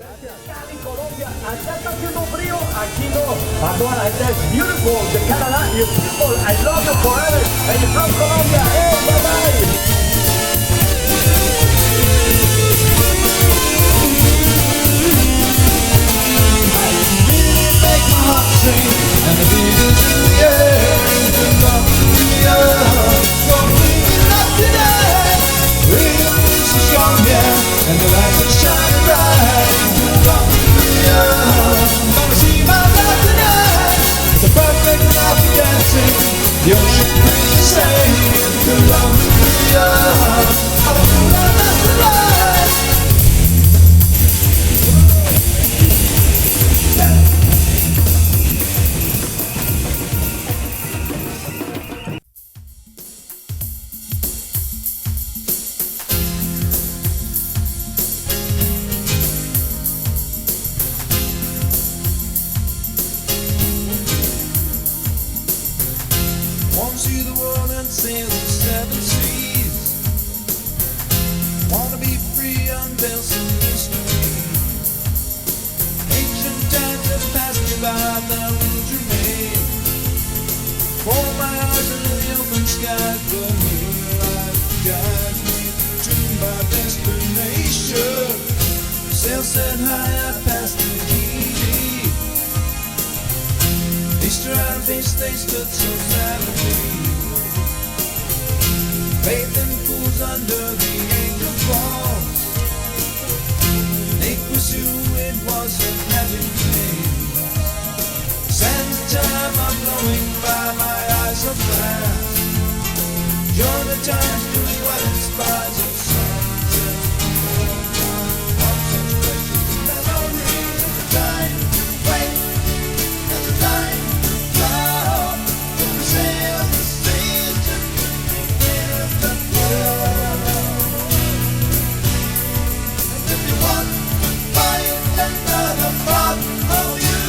Cali, Colombia, allá está haciendo frío, aquí no. Ahora, it's beautiful, the Canada, you're beautiful, I love you forever, and you're from Colombia, hey, bye-bye. Make my heart sing, and the beat is in the air. Colombia, so we love today. Freedom is so strong, yeah, and the lights are shining bright. Colombia, gonna see my love tonight. It's a perfect night for dancing. The ocean breeze is saying, Colombia, all the food and that's the light. Wanna see the world and sail the seven seas. Wanna be free, unveil some mystery. Ancient times have passed me by, the rules remain. For my eyes under the open sky, but here life guides me to my destination. Sail set high, I passed the Tahiti. Easter and feast, they stood so silently. Faith in pools under the angel falls. Lake Wazoo, it was a magic place. Sands of time are flowing by, my eyes are fast. Join the times doing what inspires us. Sunsets, of such precious memories. The time to wait, and the time to love. To sail the seas, to give the world. And if you want to find another part of you,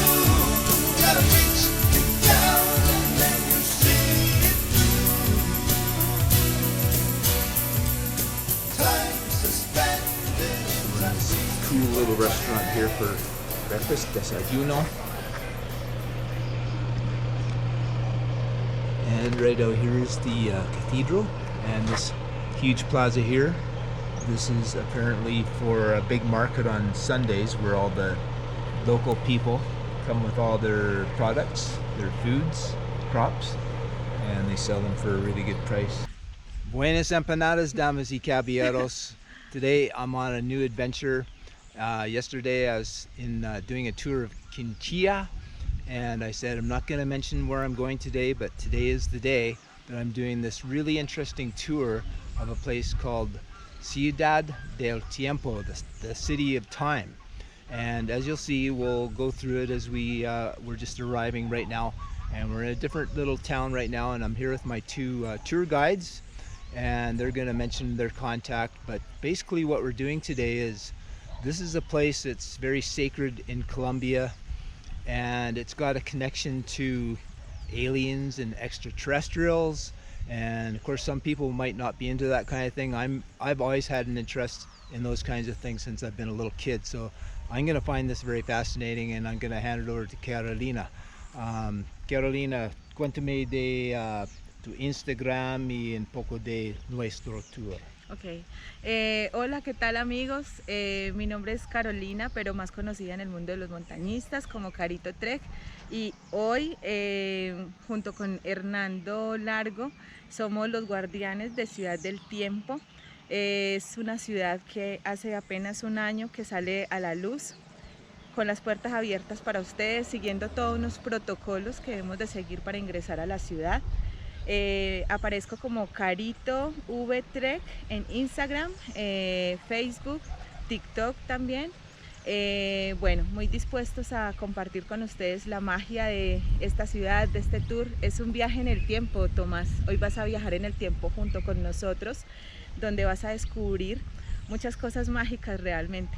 gotta reach down and then you see it through. Time suspended in time. Cool little restaurant here for breakfast, desayuno. And right out here is the cathedral and this huge plaza here. This is apparently for a big market on Sundays where all the local people come with all their products, their foods, crops, and they sell them for a really good price. Buenas empanadas, damas y caballeros. Today I'm on a new adventure. Yesterday I was doing a tour of Quinchilla, and I said I'm not going to mention where I'm going today, but today is the day that I'm doing this really interesting tour of a place called Ciudad del Tiempo, the city of time. And as you'll see, we'll go through it as we're just arriving right now, and we're in a different little town right now, and I'm here with my two tour guides, and they're going to mention their contact. But basically what we're doing today is, this is a place that's very sacred in Colombia, and it's got a connection to aliens and extraterrestrials. And of course some people might not be into that kind of thing. I've always had an interest in those kinds of things since I've been a little kid, so I'm going to find this very fascinating, and I'm going to hand it over to Karolina. Karolina, cuéntame de tu Instagram y un poco de nuestro tour. Ok, hola, ¿qué tal amigos? Mi nombre es Karolina, pero más conocida en el mundo de los montañistas como Carito Trek, y hoy junto con Hernando Largo somos los guardianes de Ciudad del Tiempo. Es una ciudad que hace apenas un año que sale a la luz, con las puertas abiertas para ustedes, siguiendo todos unos protocolos que debemos de seguir para ingresar a la ciudad. Aparezco como Carito V Trek en Instagram, Facebook, TikTok también. Bueno, muy dispuestos a compartir con ustedes la magia de esta ciudad, de este tour. Es un viaje en el tiempo, Tomás. Hoy vas a viajar en el tiempo junto con nosotros, donde vas a descubrir muchas cosas mágicas realmente,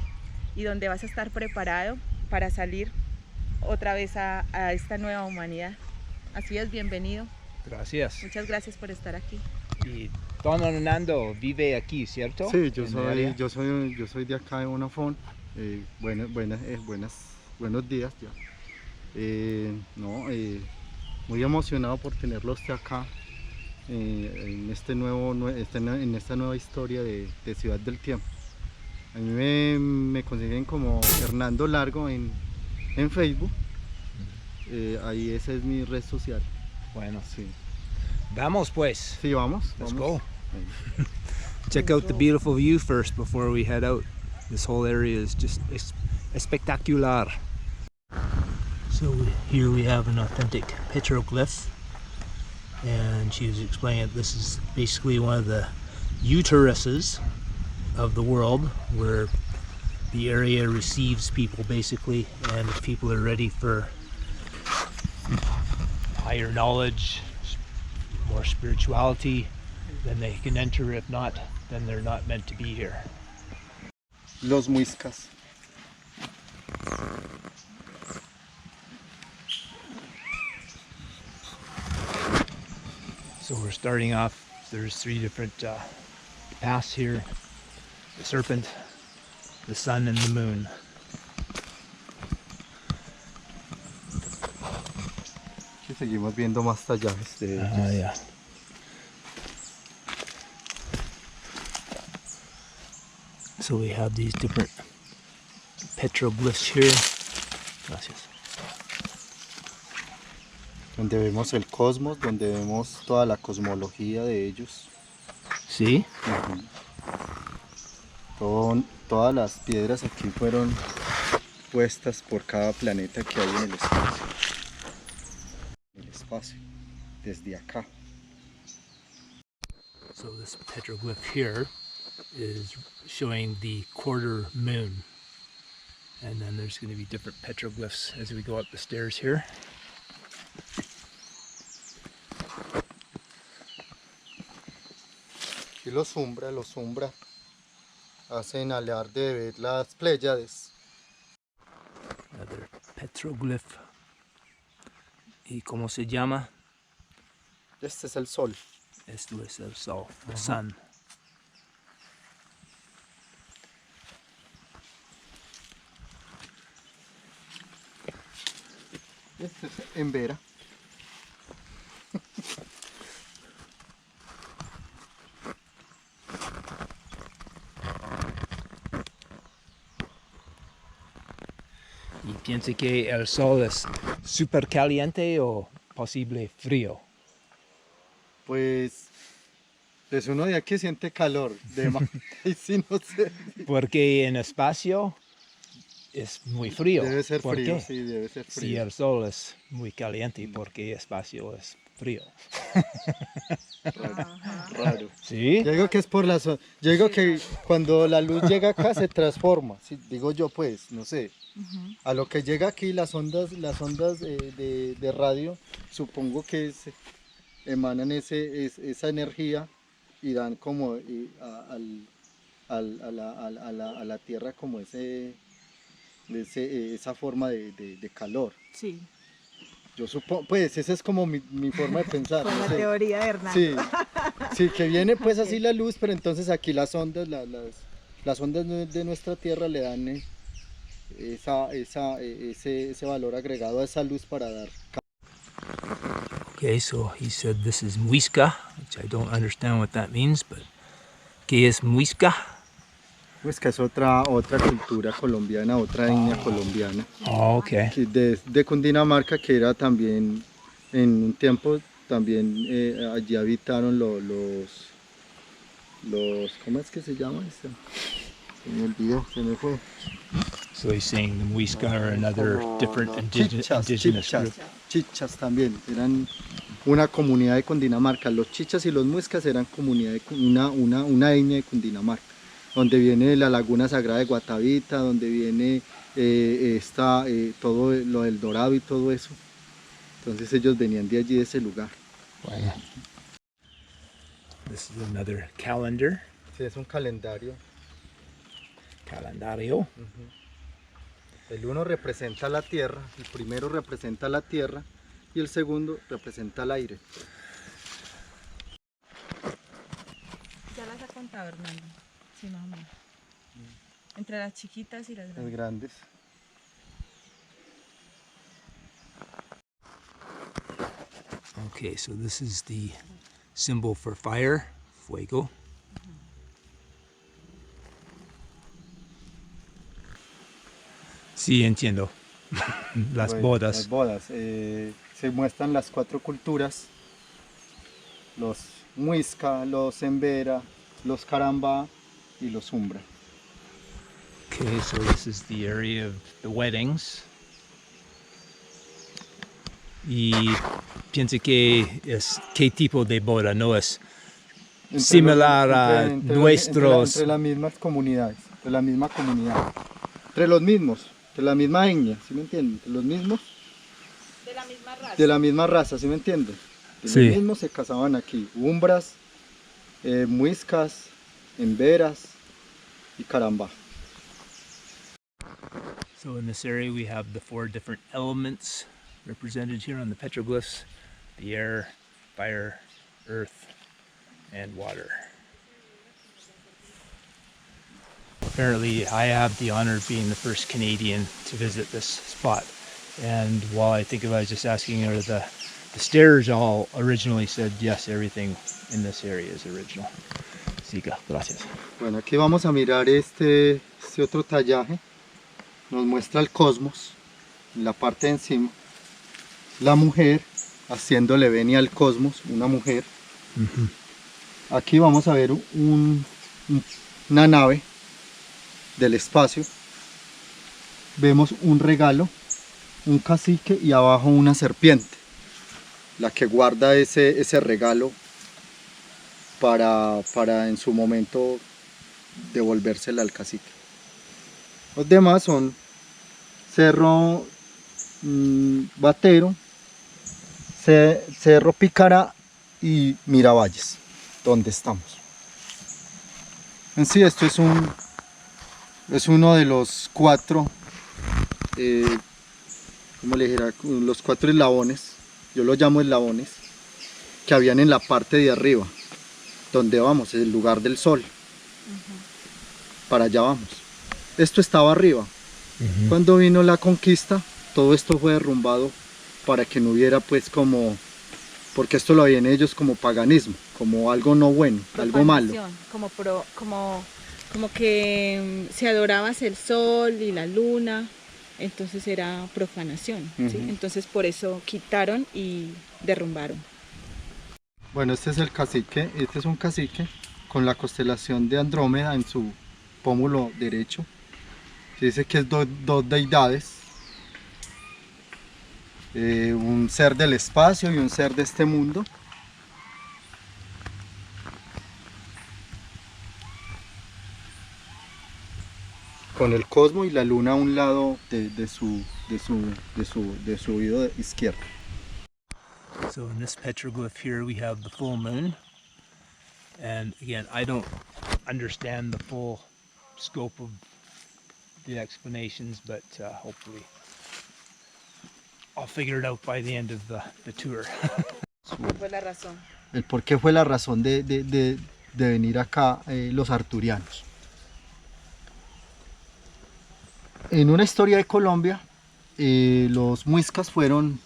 y donde vas a estar preparado para salir otra vez a esta nueva humanidad. Así es, bienvenido. Gracias. Muchas gracias por estar aquí. Y Don Hernando vive aquí, ¿cierto? Sí, yo soy de acá de Bonafón. Buenos días ya. Muy emocionado por tenerlos acá en en esta nueva historia de Ciudad del Tiempo. A mí me consiguen como Hernando Largo en Facebook. Ahí esa es mi red social. Bueno, Sí. vamos pues. Sí, vamos. Let's vamos. go. Check out the beautiful view first before we head out. This whole area is just spectacular. So here we have an authentic petroglyph, and she was explaining that this is basically one of the uteruses of the world, where the area receives people basically, and if people are ready for higher knowledge, more spirituality, then they can enter. If not, then they're not meant to be here. Los muiscas. So we're starting off, there's 3 different paths here: the serpent, the sun, and the moon. Aquí seguimos viendo más tallajes de ellos. Yeah. So we have these different petroglyphs here. Gracias. Donde vemos el cosmos, donde vemos toda la cosmología de ellos. Sí. Todas las piedras aquí fueron puestas por cada planeta que hay en el espacio. Desde acá. So this petroglyph here is showing the quarter moon. And then there's going to be different petroglyphs as we go up the stairs here. Aquí los umbra hacen alarde de ver las Pléyades. Another petroglyph. ¿Y cómo se llama? Este es el sol. Esto es el sol, the sun. Este es en Vera. ¿Y piensa que el sol es súper caliente o posible frío? Pues uno de aquí siente calor. Y sí, no sé. Porque en espacio es muy frío. Debe ser ¿Por frío, qué? sí, debe ser frío. Si el sol es muy caliente, porque espacio es frío. Raro. ¿Sí? Yo digo que es por la Yo digo que cuando la luz llega acá se transforma. Sí, digo yo pues, no sé. A lo que llega aquí las ondas de radio, supongo que emanan esa energía y dan como a la tierra como esa forma de calor. Sí. Yo supongo, pues esa es como mi forma de pensar. Con no la sé. teoría de Hernando. Sí, sí, que viene pues así la luz, pero entonces aquí las ondas, las ondas de nuestra tierra le dan ese valor agregado a esa luz para dar. Okay, so he said this is muisca, which I don't understand what that means, but ¿qué es muisca? Pues que es otra cultura colombiana, otra etnia colombiana. Oh, okay. De Cundinamarca, que era también, en un tiempo, también allí habitaron los ¿cómo es que se llama esto? Se me olvidó, se me fue. So he's saying the muisca are another different indigenous group. Chichas también, eran una comunidad de Cundinamarca. Los chichas y los muiscas eran una etnia de Cundinamarca, donde viene la laguna sagrada de Guatavita, donde viene todo lo del Dorado y todo eso. Entonces ellos venían de allí, de ese lugar. Wow. This is another calendar. Sí, es un calendario. Calendario. El uno representa la tierra, el primero representa la tierra y el segundo representa el aire. Ya las ha contado Hernando. Sí, más o menos. Entre las chiquitas y las las grandes. grandes. Okay, so this is the symbol for fire, fuego. Sí, entiendo. Las Bueno, bodas. Las bodas. Se muestran las 4 culturas. Los Muisca, los Embera, los Caramba y los Umbra. Okay, so this is the area of the weddings. Y piensa que es qué tipo de boda, no es similar a nuestros. Entre las mismas comunidades, de la misma comunidad. Entre los mismos, de la misma etnia, ¿sí me entienden? Entre los mismos. De la misma raza. De la misma raza, ¿sí me entienden? De Sí. los mismos se casaban aquí. Umbras, Muiscas, Emberas y Caramba. So in this area we have the 4 different elements represented here on the petroglyphs: the air, fire, earth, and water. Apparently I have the honor of being the first Canadian to visit this spot, and while I think I was just asking her, the stairs all originally said yes, everything in this area is original. Siga, gracias. Bueno, aquí vamos a mirar este otro tallaje. Nos muestra el cosmos en la parte de encima. La mujer haciéndole venia al cosmos, una mujer. Aquí vamos a ver una nave del espacio. Vemos un regalo, un cacique y abajo una serpiente, la que guarda ese regalo para en su momento devolvérsela al cacique. Los demás son Cerro Batero, Cerro Picara y Miravalles, donde estamos. En sí, esto es uno de los 4, ¿cómo le dijera? Los 4 eslabones, yo los llamo eslabones, que habían en la parte de arriba, donde vamos, es el lugar del sol. Para allá vamos. Esto estaba arriba. Cuando vino la conquista, todo esto fue derrumbado para que no hubiera pues como, porque esto lo veían ellos como paganismo, como algo no bueno, algo malo. Como que se adoraba el sol y la luna, entonces era profanación, ¿sí? Entonces por eso quitaron y derrumbaron. Bueno, este es el cacique, este es un cacique con la constelación de Andrómeda en su pómulo derecho. Se dice que es dos deidades, un ser del espacio y un ser de este mundo. Con el cosmos y la luna a un lado de su oído izquierdo. So in this petroglyph here we have the full moon, and again I don't understand the full scope of the explanations, but hopefully I'll figure it out by the end of the tour. ¿Cuál fue la razón? El por qué fue la razón de venir acá los arturianos. En una historia de Colombia, los muiscas fueron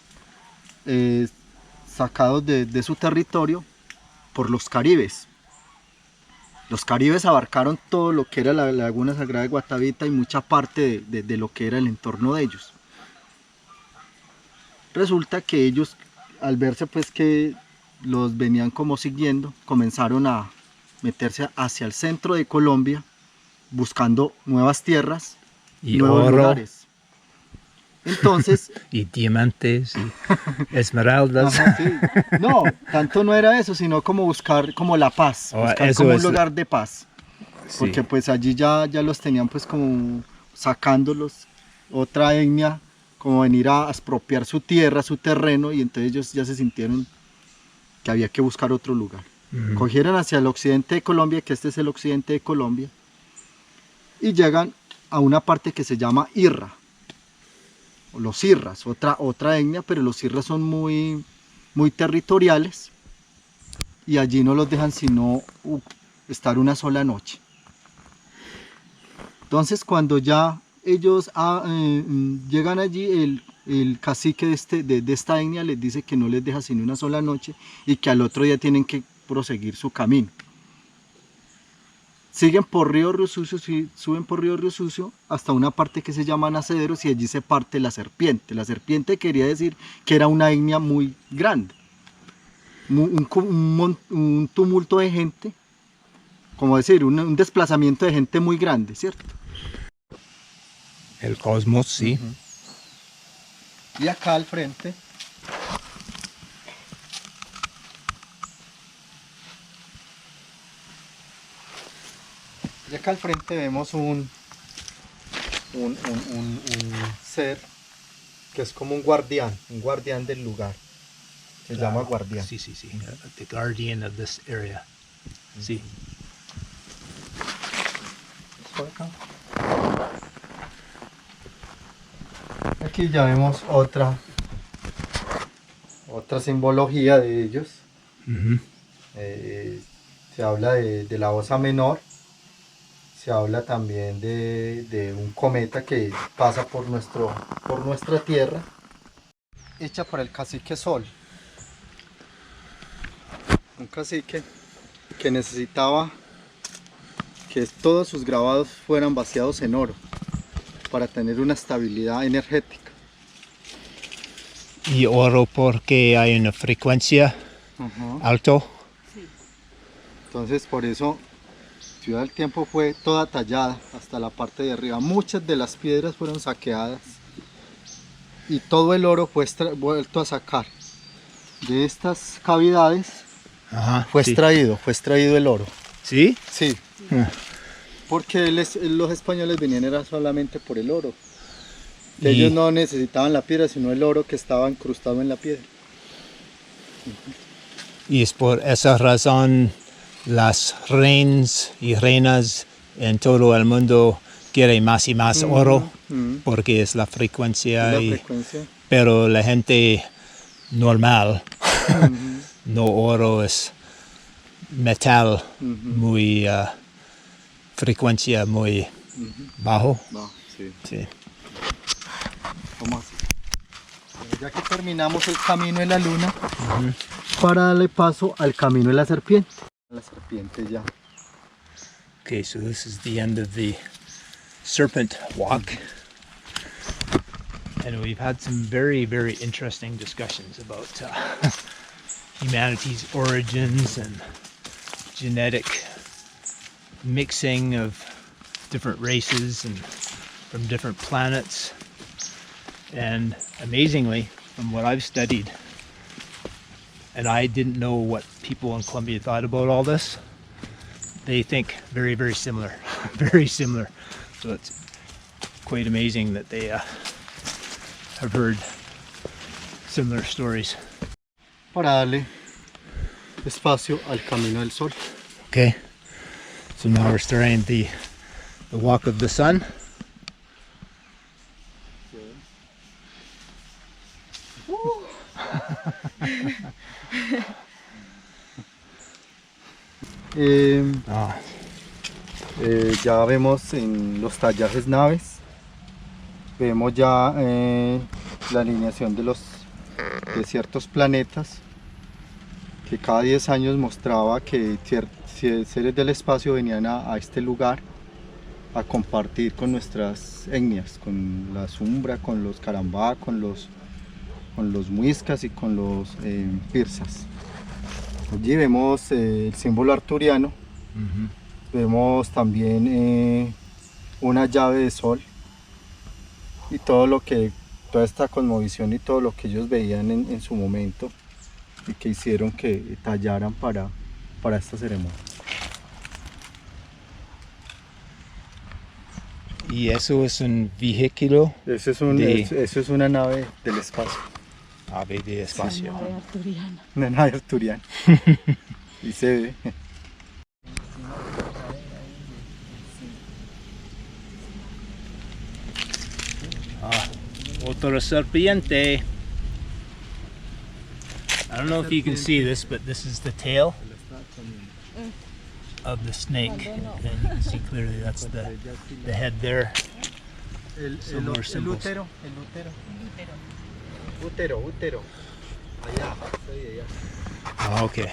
sacados de su territorio por los caribes. Los caribes abarcaron todo lo que era la laguna sagrada de Guatavita y mucha parte de lo que era el entorno de ellos. Resulta que ellos, al verse pues que los venían como siguiendo, comenzaron a meterse hacia el centro de Colombia buscando nuevas tierras y nuevos oro, lugares. Entonces, y diamantes, y esmeraldas. ajá, sí. No, tanto no era eso, sino como buscar como la paz, buscar como un lugar de paz. Sí. Porque pues allí ya los tenían pues como sacándolos, otra etnia, como venir a expropiar su tierra, su terreno, y entonces ellos ya se sintieron que había que buscar otro lugar. Cogieron hacia el occidente de Colombia, que este es el occidente de Colombia, y llegan a una parte que se llama Irra. Los irras, otra etnia, pero los irras son muy territoriales y allí no los dejan sino estar una sola noche. Entonces cuando ya ellos llegan allí, el cacique de esta etnia les dice que no les deja sino una sola noche y que al otro día tienen que proseguir su camino. Siguen por Río Río Sucio, suben por Río Río Sucio hasta una parte que se llama Nacederos y allí se parte la serpiente. La serpiente quería decir que era una etnia muy grande, un tumulto de gente, como decir, un desplazamiento de gente muy grande, ¿cierto? El cosmos, sí. Y acá al frente vemos un ser que es como un guardián del lugar. Se llama guardián. Sí, sí, sí. The guardian of this area. Sí. Aquí ya vemos otra simbología de ellos. Se habla de la osa menor. Se habla también de un cometa que pasa por nuestra tierra, hecha por el cacique Sol. Un cacique que necesitaba que todos sus grabados fueran vaciados en oro para tener una estabilidad energética. Y oro porque hay una frecuencia alto. Sí. Entonces por eso Ciudad del Tiempo fue toda tallada hasta la parte de arriba. Muchas de las piedras fueron saqueadas y todo el oro fue vuelto a sacar de estas cavidades. Fue extraído el oro. ¿Sí? Sí. Porque los españoles venían era solamente por el oro. Ellos no necesitaban la piedra, sino el oro que estaba incrustado en la piedra. Y es por esa razón las reinas y reinas en todo el mundo quieren más y más oro, porque es la frecuencia. Pero la gente normal, no oro, es metal, muy frecuencia muy bajo. Sí. Vamos así. Ya que terminamos el camino de la luna, para darle paso al camino de la serpiente. La serpiente ya. Okay, so this is the end of the serpent walk. And we've had some very, very interesting discussions about humanity's origins and genetic mixing of different races and from different planets. And amazingly, from what I've studied, and I didn't know what people in Colombia thought about all this, they think very, very similar, very similar. So it's quite amazing that they have heard similar stories. Para darle espacio al camino del sol. Okay, so now we're starting the walk of the sun. Ya vemos en los tallajes naves, vemos ya la alineación de ciertos planetas, que cada 10 años mostraba que seres del espacio venían a este lugar a compartir con nuestras etnias, con la Zumbra, con los Carambá, con los muiscas y con los pirsas. Allí vemos el símbolo arturiano, vemos también una llave de sol y toda esta cosmovisión y todo lo que ellos veían en su momento y que hicieron que tallaran para esta ceremonia. ¿Y eso es un vehículo? Eso es una nave del espacio. Ave de espacio. Nave arturiana. Una nave arturiana. Y se ve. Otra serpiente. I don't know if you can see this, but this is the tail. of the snake, and you can see clearly that's the head there. Some more symbols. El útero. Allá, allá. Oh, okay.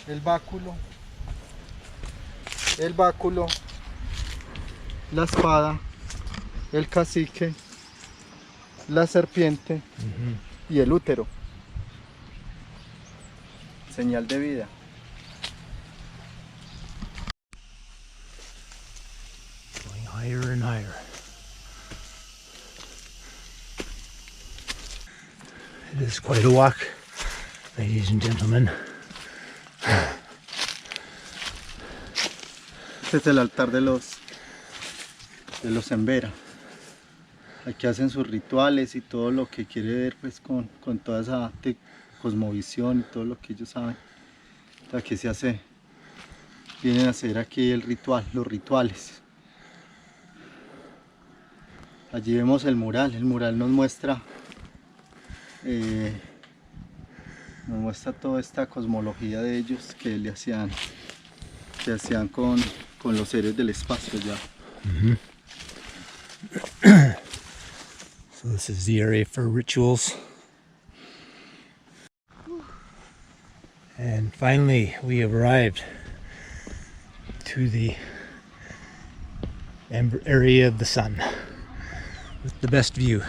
El báculo, la espada, el cacique, la serpiente y el útero. Señal de vida. Going higher and higher. It is quite a walk, ladies and gentlemen. Este es el altar de los Embera. Aquí hacen sus rituales y todo lo que quiere ver pues con toda esa cosmovisión y todo lo que ellos saben. Aquí se hace, vienen a hacer aquí el ritual, los rituales. Allí vemos el mural nos muestra toda esta cosmología de ellos que hacían con los seres del espacio ya. So this is the area for rituals. And finally we have arrived to the area of the sun with the best view.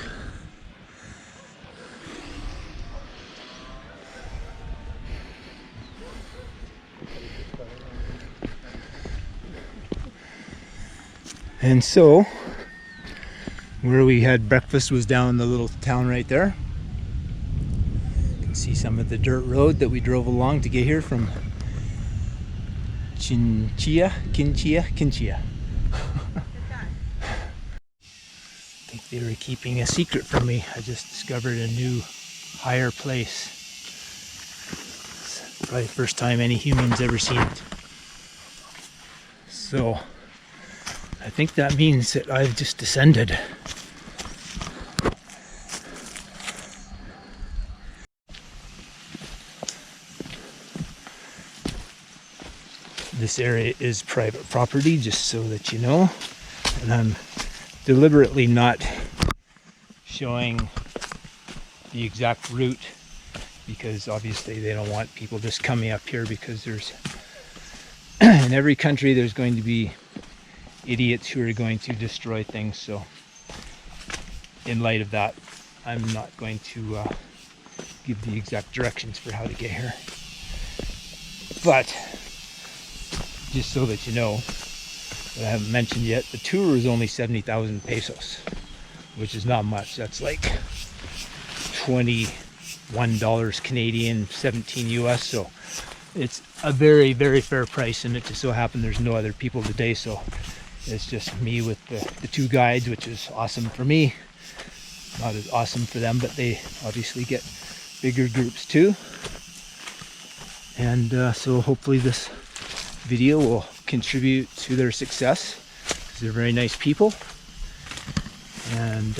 And so, where we had breakfast was down in the little town right there. You can see some of the dirt road that we drove along to get here from Kinchia. I think they were keeping a secret from me. I just discovered a new, higher place. It's probably the first time any human's ever seen it. So, I think that means that I've just descended. This area is private property, just so that you know. And I'm deliberately not showing the exact route because obviously they don't want people just coming up here, because there's in every country there's going to be idiots who are going to destroy things. So in light of that, I'm not going to give the exact directions for how to get here. But just so that you know, what I haven't mentioned yet, the tour is only 70,000 pesos, which is not much. That's like $21 Canadian, 17 US. So it's a very, very fair price, and it just so happened there's no other people today, so it's just me with the two guides, which is awesome for me. Not as awesome for them, but they obviously get bigger groups too. And so hopefully this video will contribute to their success, because they're very nice people. And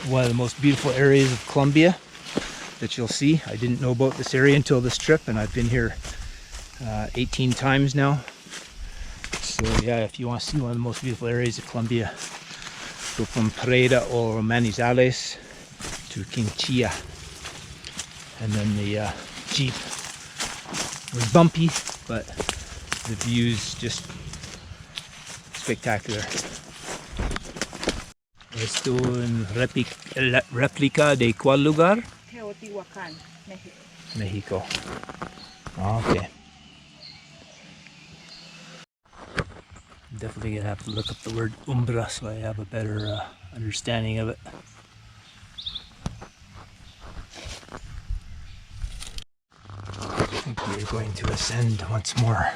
one of the most beautiful areas of Colombia that you'll see. I didn't know about this area until this trip, and I've been here 18 times now. So yeah, if you want to see one of the most beautiful areas of Colombia, go from Pereira or Manizales to Quinchilla. And then the Jeep was bumpy, but the view's just spectacular. Esto en réplica de cuál lugar? Teotihuacán, México. Mexico. Okay. Definitely gonna have to look up the word umbra so I have a better understanding of it. I think we are going to ascend once more.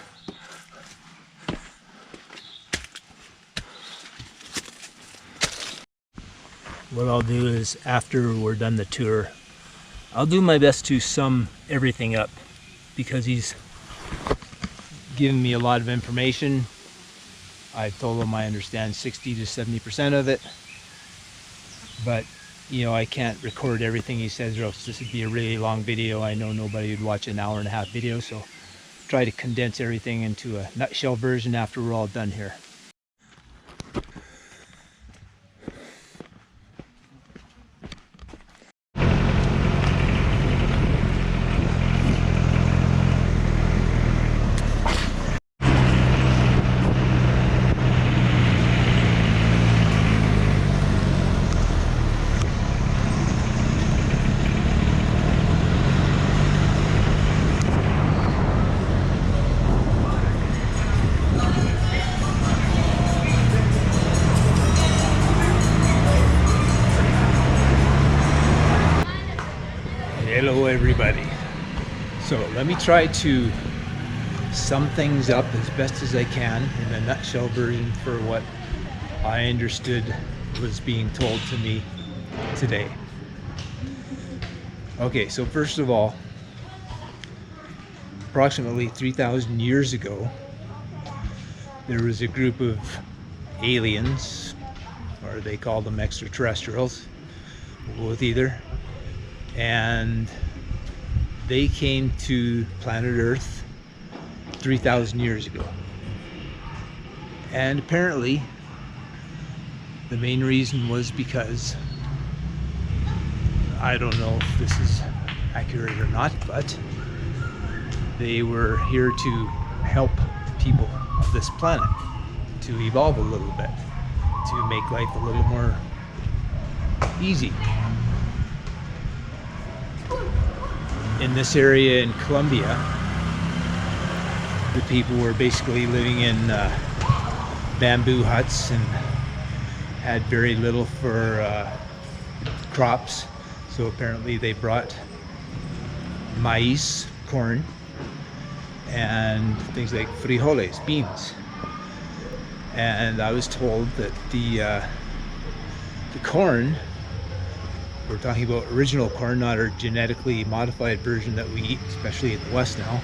What I'll do is, after we're done the tour, I'll do my best to sum everything up, because he's given me a lot of information. I told him I understand 60 to 70% of it, but you know, I can't record everything he says, or else this would be a really long video. I know nobody would watch an hour and a half video, so try to condense everything into a nutshell version after we're all done here. Hello everybody. So let me try to sum things up as best as I can in a nutshell version for what I understood was being told to me today. Okay, so first of all, approximately 3,000 years ago, there was a group of aliens, or they call them extraterrestrials, we'll go with either, and they came to planet Earth 3,000 years ago. And apparently the main reason was because, I don't know if this is accurate or not, but they were here to help people of this planet to evolve a little bit, to make life a little more easy. In this area in Colombia, the people were basically living in bamboo huts and had very little for crops. So apparently they brought maize, corn, and things like frijoles, beans. And I was told that the corn, we're talking about original corn, not our genetically modified version that we eat, especially in the West now,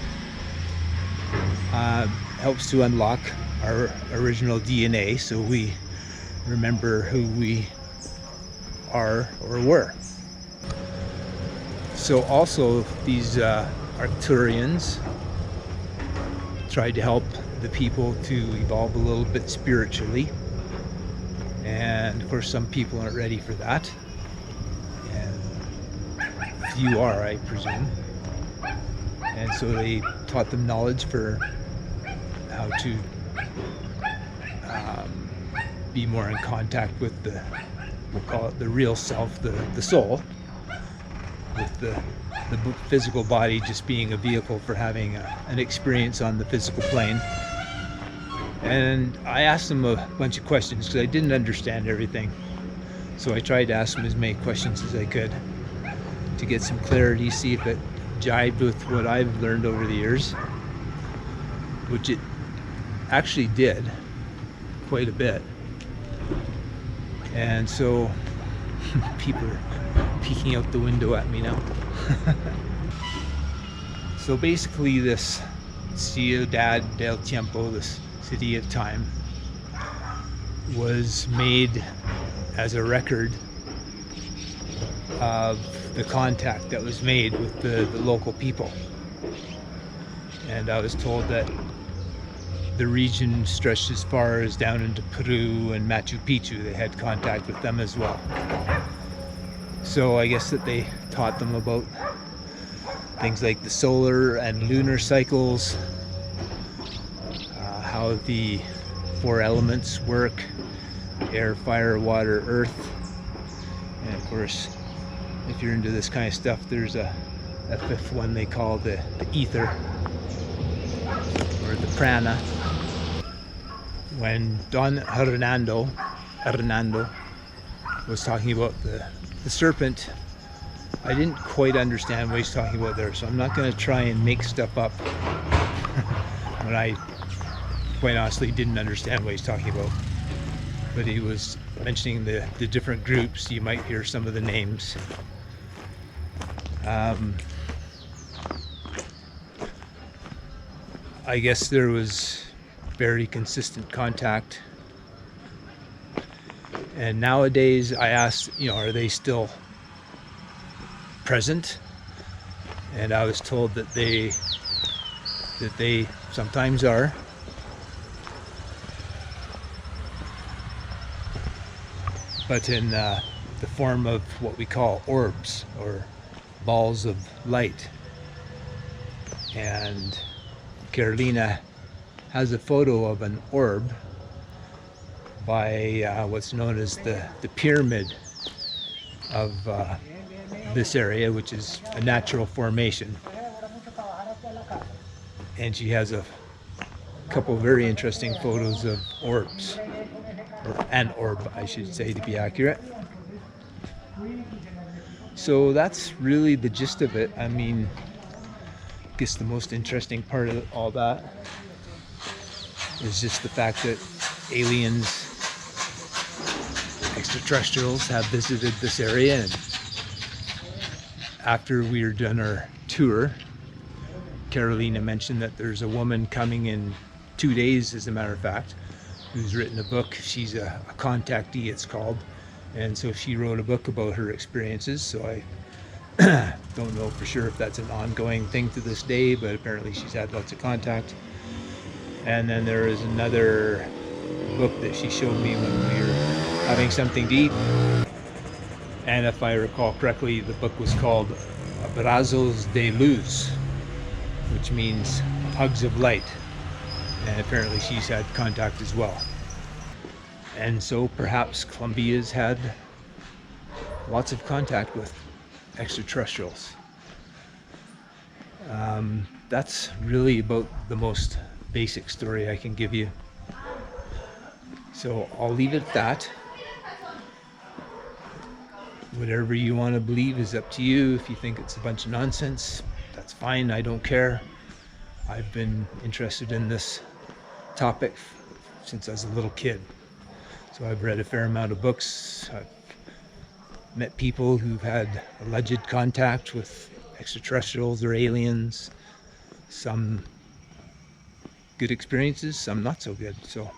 helps to unlock our original DNA, so we remember who we are or were. So also these Arcturians tried to help the people to evolve a little bit spiritually, and of course some people aren't ready for that. You are, I presume. And so they taught them knowledge for how to be more in contact with the, we'll call it the real self, the soul, with the physical body just being a vehicle for having an experience on the physical plane. And I asked them a bunch of questions because I didn't understand everything. So I tried to ask them as many questions as I could to get some clarity, see if it jived with what I've learned over the years, which it actually did quite a bit. And so people are peeking out the window at me now. So basically this Ciudad del Tiempo, this city of time, was made as a record of the contact that was made with the local people. And I was told that the region stretched as far as down into Peru and Machu Picchu. They had contact with them as well. So I guess that they taught them about things like the solar and lunar cycles, how the four elements work: air, fire, water, earth. And of course, if you're into this kind of stuff, there's a fifth one they call the ether, or the prana. When Don Hernando was talking about the serpent, I didn't quite understand what he's talking about there, so I'm not going to try and make stuff up when I quite honestly didn't understand what he's talking about. But he was mentioning the different groups. You might hear some of the names. I guess there was very consistent contact, And nowadays I asked, are they still present? And I was told that they sometimes are. But in the form of what we call orbs, or balls of light. And Karolina has a photo of an orb by what's known as the pyramid of this area, which is a natural formation. And she has a couple very interesting photos of orbs, or an orb, I should say, to be accurate. So that's really the gist of it. I mean, I guess the most interesting part of all that is just the fact that aliens, extraterrestrials, have visited this area. And after we were done our tour, Karolina mentioned that there's a woman coming in 2 days, as a matter of fact, who's written a book. She's a contactee, it's called. And so she wrote a book about her experiences. So I don't know for sure if that's an ongoing thing to this day, but apparently she's had lots of contact. And then there is another book that she showed me when we were having something to eat. And if I recall correctly, the book was called Abrazos de Luz, which means hugs of light. And apparently she's had contact as well. And so perhaps Colombia'S had lots of contact with extraterrestrials. That's really about the most basic story I can give you. So I'll leave it at that. Whatever you want to believe is up to you. If you think it's a bunch of nonsense, that's fine. I don't care. I've been interested in this topic since I was a little kid. So I've read a fair amount of books. I've met people who've had alleged contact with extraterrestrials or aliens. Some good experiences, some not so good. So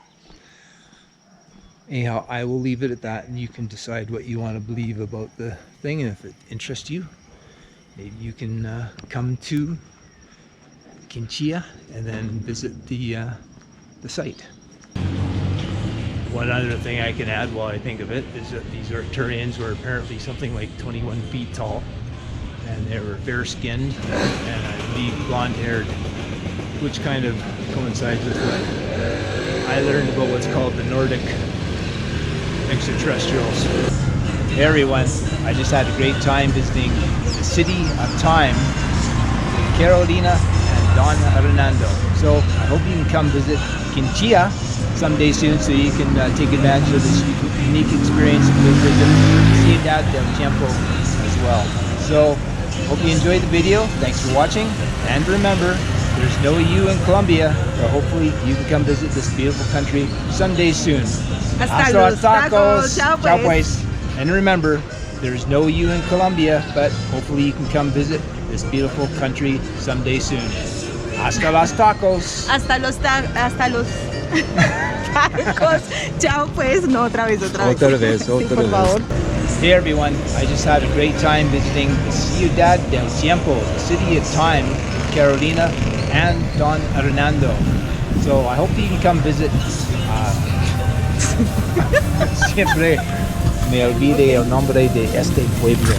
anyhow, I will leave it at that, and you can decide what you want to believe about the thing. And if it interests you, maybe you can come to Quinchía and then visit the site. One other thing I can add while I think of it is that these Arcturians were apparently something like 21 feet tall, and they were fair-skinned and I believe blonde-haired, which kind of coincides with what I learned about what's called the Nordic extraterrestrials. Hey everyone, I just had a great time visiting the city of time with Karolina and Don Hernando. So I hope you can come visit Quinchía someday soon, so you can take advantage of this unique experience and go visit Ciudad Del Tiempo as well. So hope you enjoyed the video. Thanks for watching, and remember, there's no you in Colombia, so hopefully you can come visit this beautiful country someday soon. Hasta los tacos. Ciao pues. Ciao pues. And remember, there's no you in Colombia, but hopefully you can come visit this beautiful country someday soon. Hasta los tacos. Hasta los tacos. Chao pues. No, otra vez. Sí, por favor. Hey everyone, I just had a great time visiting Ciudad del Tiempo, the city of time, with Karolina and Don Hernando. So I hope you can come visit. Siempre me olvide el nombre de este pueblo.